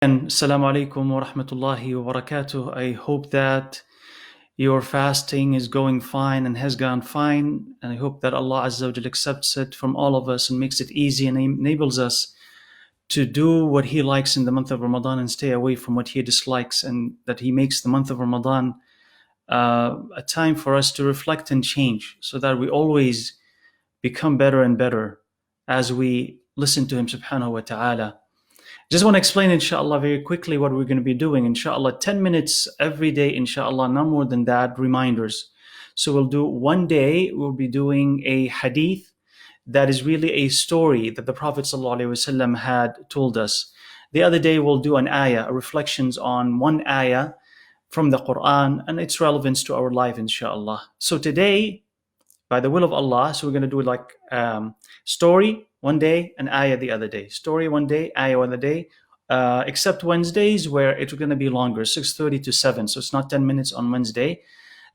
And Assalamu alaikum wa rahmatullahi wa barakatuh. I hope that your fasting is going fine and has gone fine. And I hope that Allah Azza wa Jal accepts it from all of us and makes it easy and enables us to do what He likes in the month of Ramadan and stay away from what He dislikes, and that He makes the month of Ramadan a time for us to reflect and change so that we always become better and better as we listen to Him subhanahu wa ta'ala. Just want to explain, inshallah, very quickly what we're going to be doing. Inshallah, 10 minutes every day, inshallah, no more than that, reminders. So we'll do one day, we'll be doing a hadith that is really a story that the Prophet ﷺ had told us. The other day, we'll do an ayah, reflections on one ayah from the Quran and its relevance to our life, inshallah. So today, by the will of Allah, so we're going to do like story one day and ayah the other day. Story one day, ayah one other day, except Wednesdays where it's going to be longer, 6:30 to 7. So it's not 10 minutes on Wednesday.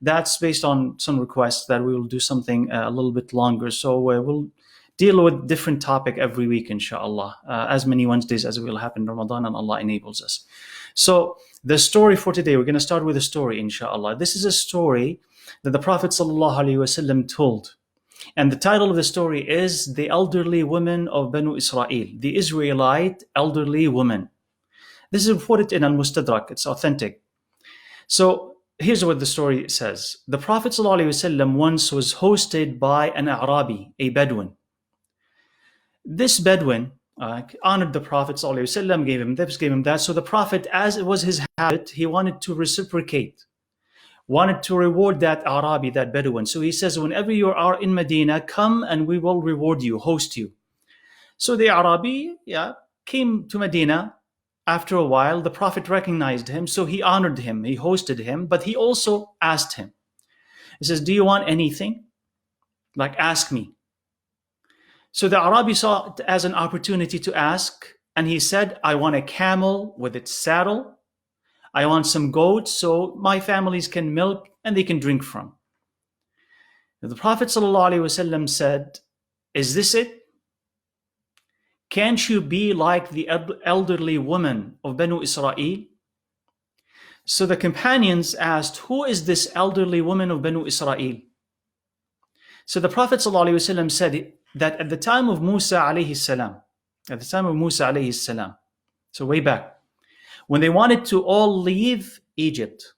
That's based on some requests that we will do something a little bit longer. So we'll deal with different topic every week, inshallah, as many Wednesdays as will happen in Ramadan, and Allah enables us. So the story for today, we're going to start with a story, inshallah. This is a story that the Prophet ﷺ told. And the title of the story is The Elderly Women of Banu Israel, the Israelite elderly woman. This is reported in Al-Mustadrak, it's authentic. So here's what the story says. The Prophet ﷺ once was hosted by an Arabi, a Bedouin. This Bedouin honored the Prophet ﷺ, gave him this, gave him that. So the Prophet, as it was his habit, he wanted to reciprocate, wanted to reward that Arabi, that Bedouin. So he says, whenever you are in Medina, come and we will reward you, host you. So the Arabi came to Medina. After a while, the Prophet recognized him, so he honored him, he hosted him, but he also asked him. He says, do you want anything? Like, ask me. So the Arabi saw it as an opportunity to ask, and he said, I want a camel with its saddle. I want some goats so my families can milk and they can drink from. The Prophet ﷺ said, is this it? Can't you be like the elderly woman of Banu Israel? So the companions asked, who is this elderly woman of Banu Israel? So the Prophet ﷺ said that at the time of Musa alayhi salam, so way back, when they wanted to all leave Egypt,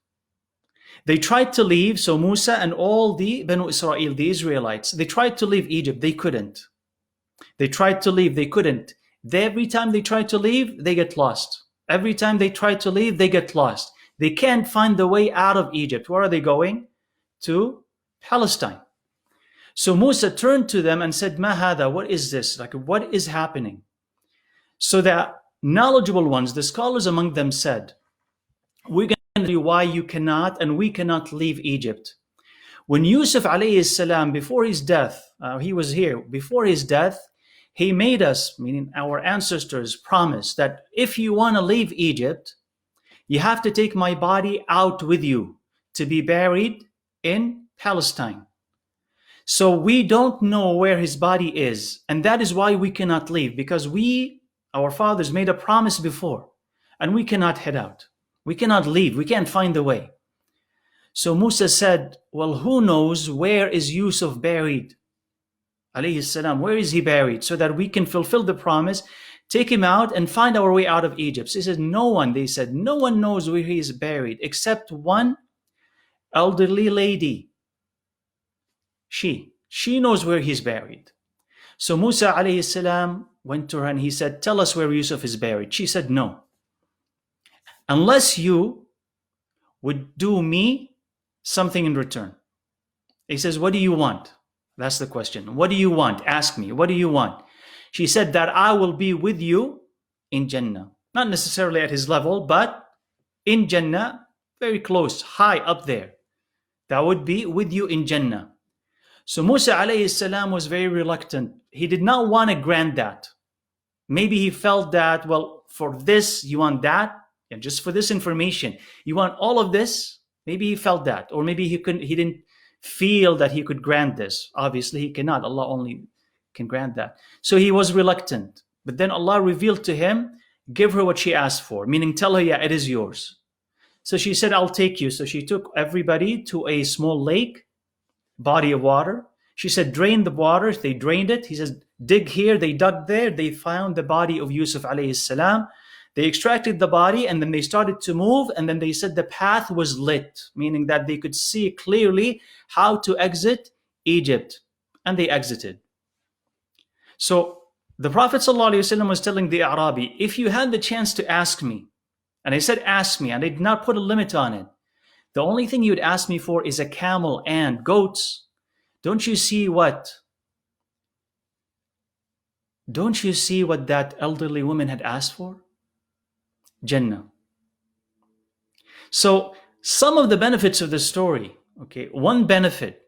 they tried to leave. So Musa and all the Banu Israel, the Israelites, they tried to leave Egypt. They couldn't. They tried to leave. They couldn't. Every time they tried to leave, they get lost. Every time they try to leave, they get lost. They can't find the way out of Egypt. Where are they going? To Palestine. So Musa turned to them and said, Ma hada, what is this? Like, what is happening? So that knowledgeable ones, the scholars among them said, we're going to tell you why you cannot and we cannot leave Egypt. When Yusuf alayhi salam, before his death, he was here, before his death, he made us, meaning our ancestors, promise that if you want to leave Egypt, you have to take my body out with you to be buried in Palestine. So we don't know where his body is, and that is why we cannot leave, because our fathers made a promise before, and we cannot head out. We cannot leave. We can't find the way. So Musa said, well, who knows where is Yusuf buried? Alayhi salam, where is he buried? So that we can fulfill the promise, take him out and find our way out of Egypt. So he said, no one, they said, no one knows where he is buried except one elderly lady. She knows where he's buried. So Musa alayhi salam went to her and he said, tell us where Yusuf is buried. She said, no. Unless you would do me something in return. He says, what do you want? That's the question. What do you want? Ask me, what do you want? She said that I will be with you in Jannah. Not necessarily at his level, but in Jannah, very close, high up there. That would be with you in Jannah. So Musa alayhi salam was very reluctant. He did not want to grant that. Maybe he felt that, well, for this, you want that, and just for this information, you want all of this. Maybe he felt that, or maybe he didn't feel that he could grant this. Obviously, he cannot. Allah only can grant that. So he was reluctant. But then Allah revealed to him, give her what she asked for, meaning tell her, yeah, it is yours. So she said, I'll take you. So she took everybody to a small lake, body of water. She said, drain the water. They drained it. He says, dig here. They dug there. They found the body of Yusuf alayhi salam. They extracted the body and then they started to move. And then they said the path was lit, meaning that they could see clearly how to exit Egypt. And they exited. So the Prophet ﷺ was telling the Arabi, if you had the chance to ask me, and I said ask me, and I did not put a limit on it, the only thing you'd ask me for is a camel and goats. Don't you see what that elderly woman had asked for? Jannah. So some of the benefits of the story, okay, one benefit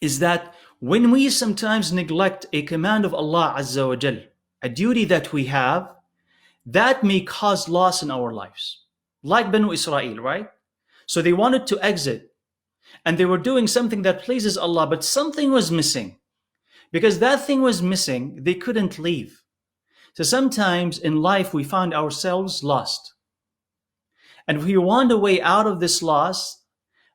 is that when we sometimes neglect a command of Allah Azza wa Jal, a duty that we have, that may cause loss in our lives. Like Banu Israel, right? So they wanted to exit and they were doing something that pleases Allah, but something was missing. Because that thing was missing, they couldn't leave. So sometimes in life we find ourselves lost. And if we want a way out of this loss,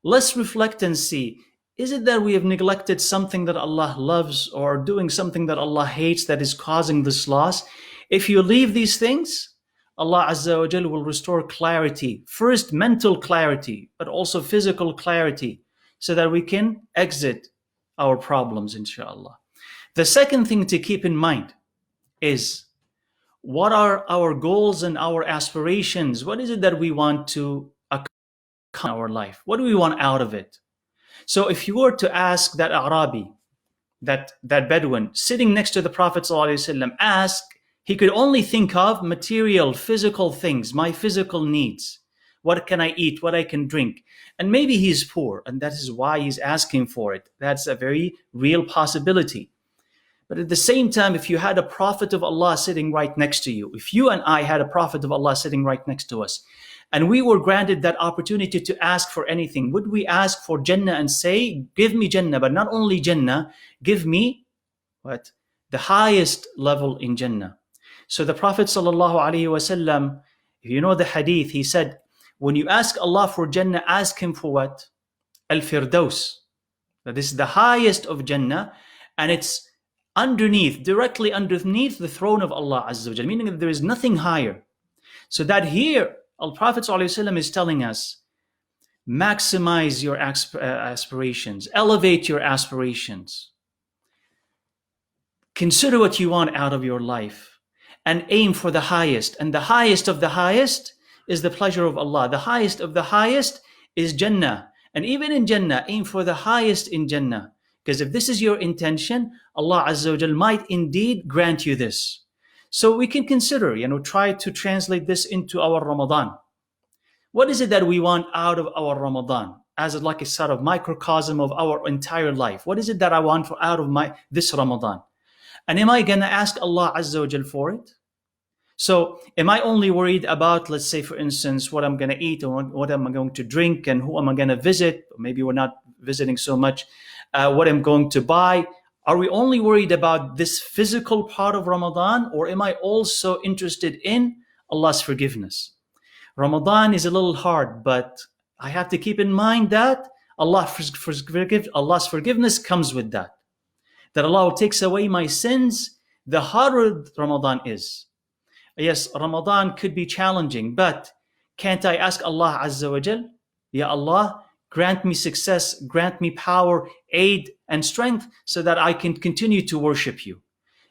let's reflect and see, is it that we have neglected something that Allah loves or doing something that Allah hates that is causing this loss? If you leave these things, Allah Azza wa Jal will restore clarity. First, mental clarity, but also physical clarity, so that we can exit our problems, inshallah. The second thing to keep in mind is, what are our goals and our aspirations? What is it that we want to accomplish in our life? What do we want out of it? So if you were to ask that Arabi, that Bedouin sitting next to the Prophet ﷺ, ask, he could only think of material, physical things, my physical needs. What can I eat? What I can drink? And maybe he's poor, and that is why he's asking for it. That's a very real possibility. But at the same time, if you had a Prophet of Allah sitting right next to you, if you and I had a Prophet of Allah sitting right next to us, and we were granted that opportunity to ask for anything, would we ask for Jannah and say, give me Jannah, but not only Jannah, give me what? The highest level in Jannah. So the Prophet ﷺ, if you know the hadith, he said, when you ask Allah for Jannah, ask him for what? Al-Firdaus. That is the highest of Jannah, and it's underneath, directly underneath the throne of Allah Azza wa Jal, meaning that there is nothing higher. So that here, Al-Prophet ﷺ is telling us, maximize your aspirations, elevate your aspirations. Consider what you want out of your life and aim for the highest. And the highest of the highest is the pleasure of Allah. The highest of the highest is Jannah. And even in Jannah, aim for the highest in Jannah. Because if this is your intention, Allah Azza wa Jal might indeed grant you this. So we can consider, try to translate this into our Ramadan. What is it that we want out of our Ramadan? As like a sort of microcosm of our entire life. What is it that I want out of this Ramadan? And am I going to ask Allah Azza wa Jal for it? So am I only worried about, let's say, for instance, what I'm going to eat or what am I going to drink and who am I going to visit? Maybe we're not visiting so much. What I'm going to buy. Are we only worried about this physical part of Ramadan, or am I also interested in Allah's forgiveness? Ramadan is a little hard, but I have to keep in mind that Allah's forgiveness comes with that. That Allah takes away my sins, the harder Ramadan is. Yes, Ramadan could be challenging, but can't I ask Allah Azza wa Jal, Ya Allah, grant me success, grant me power, aid, and strength so that I can continue to worship you.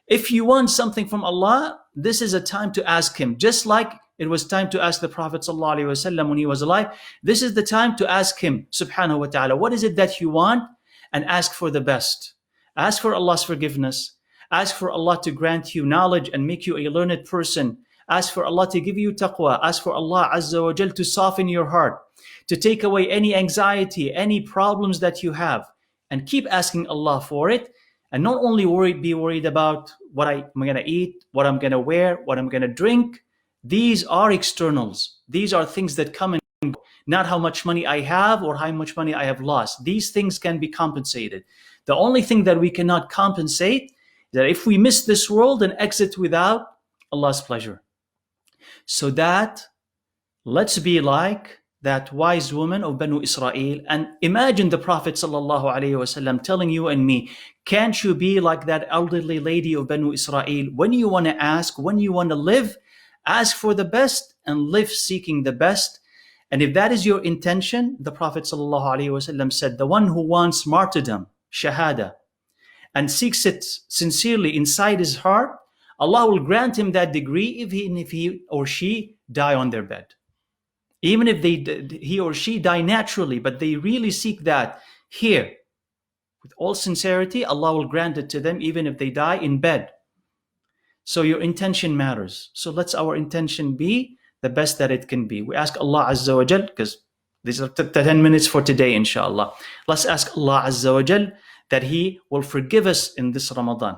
If you want something from Allah, this is a time to ask Him. Just like it was time to ask the Prophet ﷺ when he was alive, this is the time to ask Him, subhanahu wa ta'ala, what is it that you want? And ask for the best. Ask for Allah's forgiveness. Ask for Allah to grant you knowledge and make you a learned person. Ask for Allah to give you taqwa. Ask for Allah Azza wa Jal to soften your heart, to take away any anxiety, any problems that you have. And keep asking Allah for it. And not only be worried about what I'm going to eat, what I'm going to wear, what I'm going to drink. These are externals. These are things that come and go. Not how much money I have or how much money I have lost. These things can be compensated. The only thing that we cannot compensate is that if we miss this world and exit without Allah's pleasure. So that let's be like that wise woman of Banu Israel, and imagine the Prophet ﷺ telling you and me, can't you be like that elderly lady of Banu Israel? When you want to ask, when you want to live, ask for the best and live seeking the best. And if that is your intention, the Prophet ﷺ said, the one who wants martyrdom, shahada, and seeks it sincerely inside his heart, Allah will grant him that degree if he or she die on their bed. Even if he or she die naturally, but they really seek that here, with all sincerity, Allah will grant it to them even if they die in bed. So your intention matters. So let's our intention be the best that it can be. We ask Allah Azza wa Jal, because these are 10 minutes for today, inshallah. Let's ask Allah Azza wa Jal that He will forgive us in this Ramadan,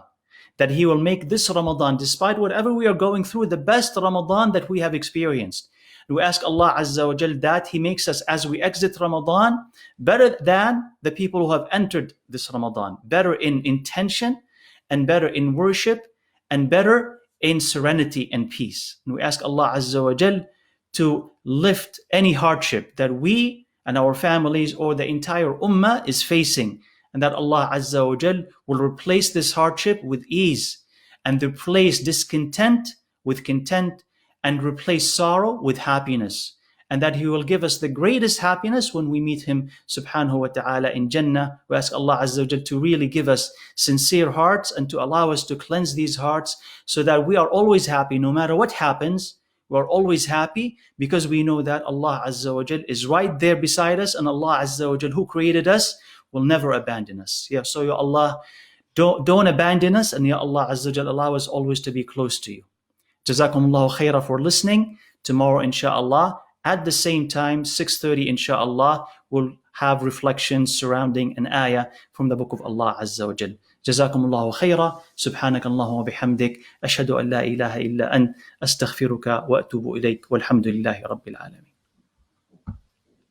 that He will make this Ramadan, despite whatever we are going through, the best Ramadan that we have experienced. We ask Allah Azza wa Jal that He makes us, as we exit Ramadan, better than the people who have entered this Ramadan, better in intention and better in worship and better in serenity and peace. And we ask Allah Azza wa Jal to lift any hardship that we and our families or the entire ummah is facing, and that Allah Azza wa Jal will replace this hardship with ease, and replace discontent with content, and replace sorrow with happiness, and that He will give us the greatest happiness when we meet Him subhanahu wa ta'ala in Jannah. We ask Allah Azza wa Jal to really give us sincere hearts and to allow us to cleanse these hearts so that we are always happy no matter what happens. We are always happy because we know that Allah Azza wa Jal is right there beside us, and Allah Azza wa Jal, who created us, will never abandon us. Yeah, so Ya Allah, don't abandon us, and Ya Allah Azza wa Jal, allow us always to be close to You. Jazakumullahu khairah for listening. Tomorrow, inshallah, at the same time, 6:30, inshallah, we'll have reflections surrounding an ayah from the book of Allah Azza wa Jal. Jazakumullahu khairah. Subhanak Allahumma bihamdik. Ashhadu an la ilaha illa ant. Astaghfiruka wa atubu ilayk. Walhamdulillahi Rabbil Alameen.